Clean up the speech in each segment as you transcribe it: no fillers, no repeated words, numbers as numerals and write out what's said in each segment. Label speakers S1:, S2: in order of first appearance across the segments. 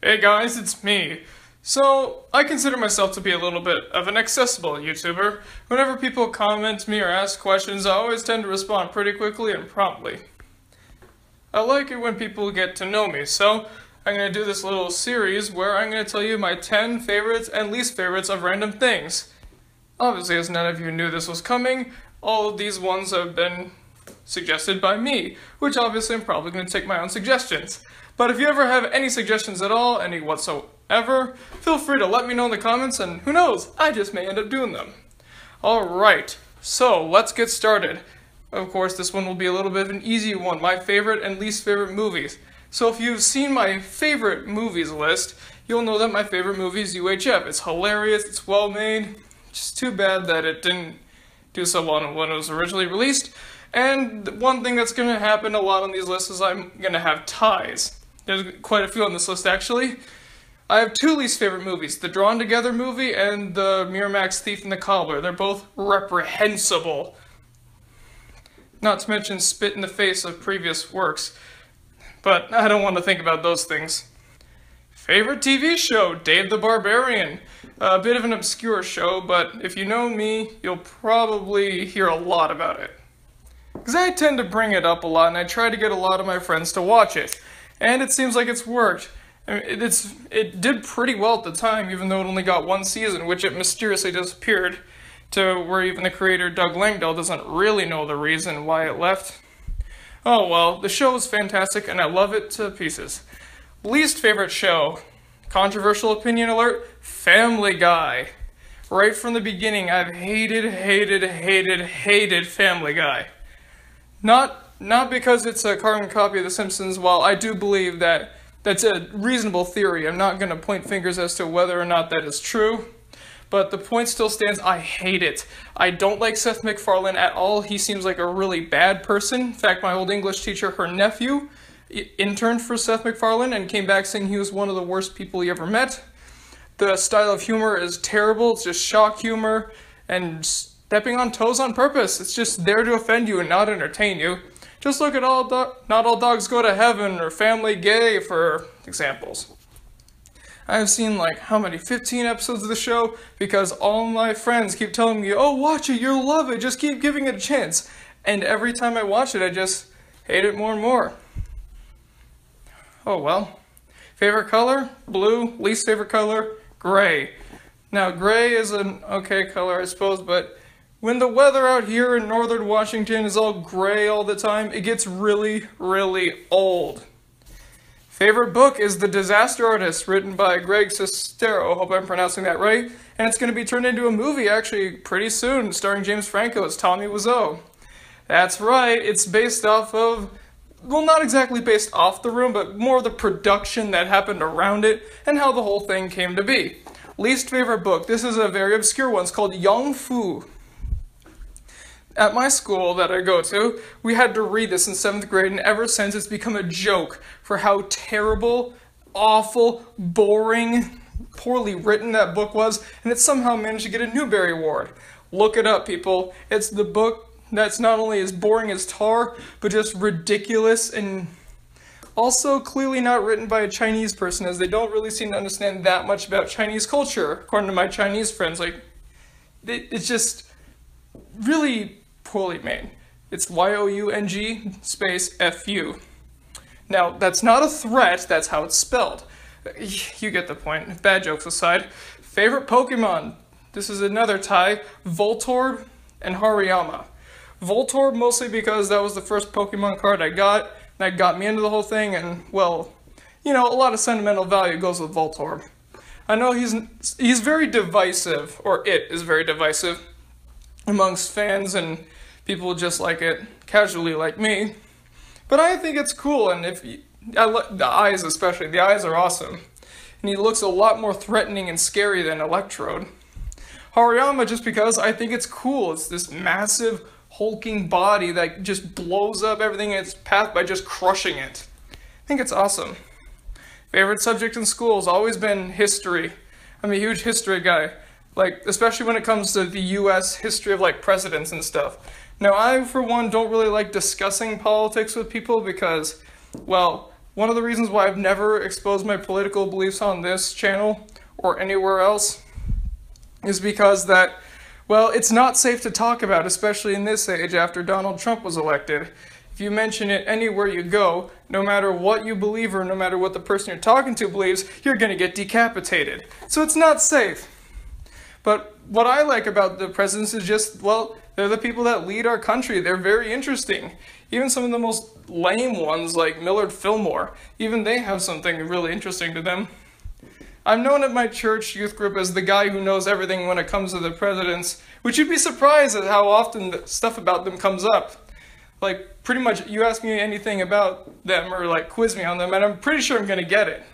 S1: Hey guys, it's me. So, I consider myself to be a little bit of an accessible YouTuber. Whenever people comment me or ask questions, I always tend to respond pretty quickly and promptly. I like it when people get to know me, so I'm going to do this little series where I'm going to tell you my 10 favorites and least favorites of random things. Obviously, as none of you knew this was coming, all of these ones have been suggested by me, which obviously I'm probably going to take my own suggestions. But if you ever have any suggestions at all, any whatsoever, feel free to let me know in the comments, and who knows, I just may end up doing them. Alright, so let's get started. Of course, this one will be a little bit of an easy one, my favorite and least favorite movies. So if you've seen my favorite movies list, you'll know that my favorite movie is UHF. It's hilarious, it's well made, just too bad that it didn't do so well when it was originally released. And one thing that's going to happen a lot on these lists is I'm going to have ties. There's quite a few on this list, actually. I have two least favorite movies, the Drawn Together movie and the Miramax Thief and the Cobbler. They're both reprehensible. Not to mention spit in the face of previous works. But I don't want to think about those things. Favorite TV show, Dave the Barbarian. A bit of an obscure show, but if you know me, you'll probably hear a lot about it. Because I tend to bring it up a lot, and I try to get a lot of my friends to watch it. And it seems like it's worked. I mean, it did pretty well at the time, even though it only got one season, which it mysteriously disappeared, to where even the creator, Doug Langdale, doesn't really know the reason why it left. Oh well, the show is fantastic, and I love it to pieces. Least favorite show, controversial opinion alert, Family Guy. Right from the beginning, I've hated Family Guy. Not because it's a carbon copy of The Simpsons, while I do believe that that's a reasonable theory. I'm not going to point fingers as to whether or not that is true, but the point still stands, I hate it. I don't like Seth MacFarlane at all. He seems like a really bad person. In fact, my old English teacher, her nephew, interned for Seth MacFarlane and came back saying he was one of the worst people he ever met. The style of humor is terrible. It's just shock humor and stepping on toes on purpose. It's just there to offend you and not entertain you. Just look at Not All Dogs Go to Heaven or Family Gay for examples. I've seen 15 episodes of the show because all my friends keep telling me, oh, watch it, you'll love it, just keep giving it a chance. And every time I watch it, I just hate it more and more. Oh well. Favorite color? Blue. Least favorite color? Gray. Now, gray is an okay color, I suppose, but when the weather out here in northern Washington is all gray all the time, it gets really, really old. Favorite book is The Disaster Artist, written by Greg Sestero, hope I'm pronouncing that right, and it's going to be turned into a movie actually pretty soon, starring James Franco as Tommy Wiseau. That's right, it's based off of, well, not exactly based off The Room, but more the production that happened around it and how the whole thing came to be. Least favorite book, this is a very obscure one, it's called Young Fu. At my school that I go to, we had to read this in 7th grade, and ever since it's become a joke for how terrible, awful, boring, poorly written that book was, and it somehow managed to get a Newbery Award. Look it up, people. It's the book that's not only as boring as tar, but just ridiculous and also clearly not written by a Chinese person, as they don't really seem to understand that much about Chinese culture, according to my Chinese friends. It's just really poorly made. It's Y-O-U-N-G space F-U. Now, that's not a threat, that's how it's spelled. You get the point. Bad jokes aside. Favorite Pokemon? This is another tie. Voltorb and Hariyama. Voltorb mostly because that was the first Pokemon card I got. That got me into the whole thing, and, well, you know, a lot of sentimental value goes with Voltorb. I know he's very divisive, or it is very divisive, amongst fans and people just like it casually like me. But I think it's cool, and the eyes especially, the eyes are awesome. And he looks a lot more threatening and scary than Electrode. Hariyama just because I think it's cool. It's this massive, hulking body that just blows up everything in its path by just crushing it. I think it's awesome. Favorite subject in school has always been history. I'm a huge history guy. Especially when it comes to the U.S. history of, presidents and stuff. Now, I, for one, don't really like discussing politics with people because, well, one of the reasons why I've never exposed my political beliefs on this channel or anywhere else is because that, well, it's not safe to talk about, especially in this age after Donald Trump was elected. If you mention it anywhere you go, no matter what you believe or no matter what the person you're talking to believes, you're going to get decapitated. So it's not safe. But what I like about the presidents is just, well, they're the people that lead our country. They're very interesting. Even some of the most lame ones, like Millard Fillmore, even they have something really interesting to them. I'm known at my church youth group as the guy who knows everything when it comes to the presidents, which you'd be surprised at how often the stuff about them comes up. Like, pretty much, you ask me anything about them or, like, quiz me on them, and I'm pretty sure I'm going to get it.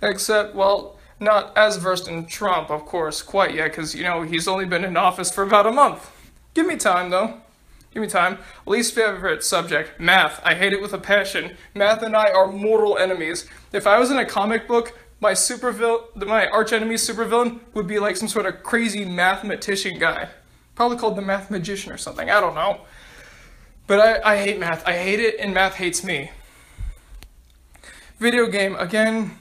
S1: Except, well, not as versed in Trump, of course, quite yet, because, you know, he's only been in office for about a month. Give me time, though. Give me time. Least favorite subject, math. I hate it with a passion. Math and I are mortal enemies. If I was in a comic book, my arch-enemy supervillain would be like some sort of crazy mathematician guy. Probably called the Math Magician or something, I don't know. But I hate math. I hate it, and math hates me. Video game, again,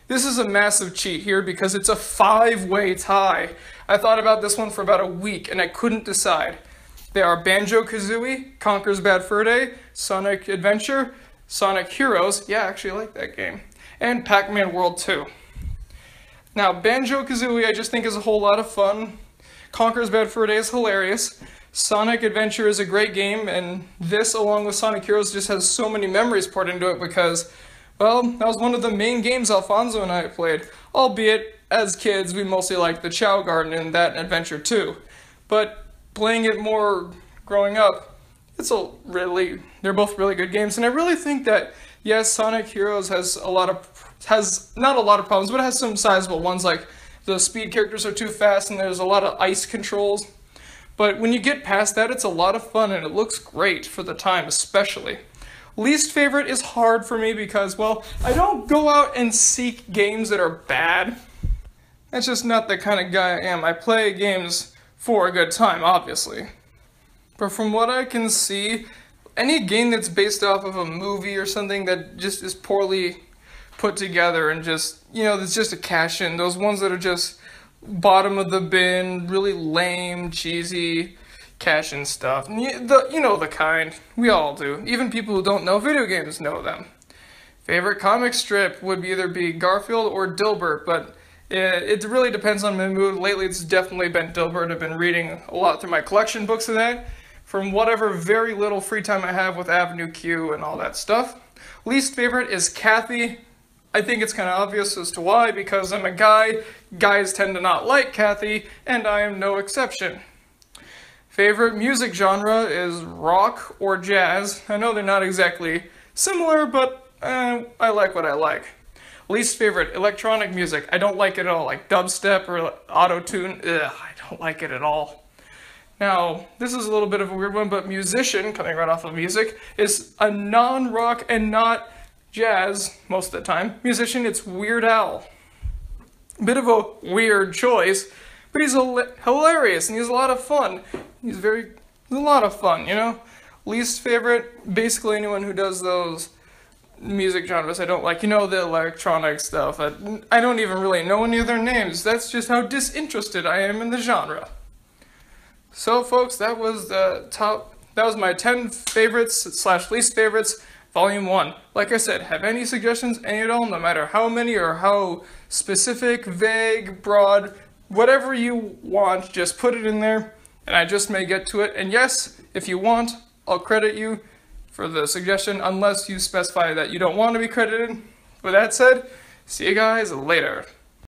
S1: this is a massive cheat here because it's a 5-way tie. I thought about this one for about a week, and I couldn't decide. They are Banjo-Kazooie, Conker's Bad Fur Day, Sonic Adventure, Sonic Heroes, yeah, I actually like that game, and Pac-Man World 2. Now, Banjo-Kazooie I just think is a whole lot of fun. Conker's Bad Fur Day is hilarious. Sonic Adventure is a great game, and this, along with Sonic Heroes, just has so many memories poured into it because, well, that was one of the main games Alfonso and I played. Albeit, as kids, we mostly liked the Chow Garden and that Adventure too. But playing it more growing up, they're both really good games, and I really think that, yes, Sonic Heroes has not a lot of problems, but it has some sizable ones, like the speed characters are too fast and there's a lot of ice controls. But when you get past that, it's a lot of fun and it looks great for the time, especially. Least favorite is hard for me because, well, I don't go out and seek games that are bad. That's just not the kind of guy I am. I play games for a good time, obviously. But from what I can see, any game that's based off of a movie or something that just is poorly put together and just, you know, it's just a cash-in, those ones that are just bottom of the bin, really lame, cheesy, cash-in stuff. You know the kind. We all do. Even people who don't know video games know them. Favorite comic strip would either be Garfield or Dilbert, but it really depends on my mood. Lately, it's definitely been Dilbert. I've been reading a lot through my collection books of that, from whatever very little free time I have with Avenue Q and all that stuff. Least favorite is Kathy. I think it's kind of obvious as to why, because I'm a guy. Guys tend to not like Kathy, and I am no exception. Favorite music genre is rock or jazz. I know they're not exactly similar, but I like what I like. Least favorite, electronic music. I don't like it at all, like dubstep or auto-tune. I don't like it at all. Now, this is a little bit of a weird one, but musician, coming right off of music, is a non-rock and not jazz, most of the time. Musician, it's Weird Al. Bit of a weird choice, but he's hilarious and he's a lot of fun. He's a lot of fun, you know? Least favorite, basically anyone who does those music genres I don't like. You know, the electronic stuff. I don't even really know any of their names. That's just how disinterested I am in the genre. So, folks, that was my 10 favorites / least favorites, Volume 1. Like I said, have any suggestions, any at all, no matter how many or how specific, vague, broad, whatever you want, just put it in there, and I just may get to it. And yes, if you want, I'll credit you for the suggestion, unless you specify that you don't want to be credited. With that said, see you guys later.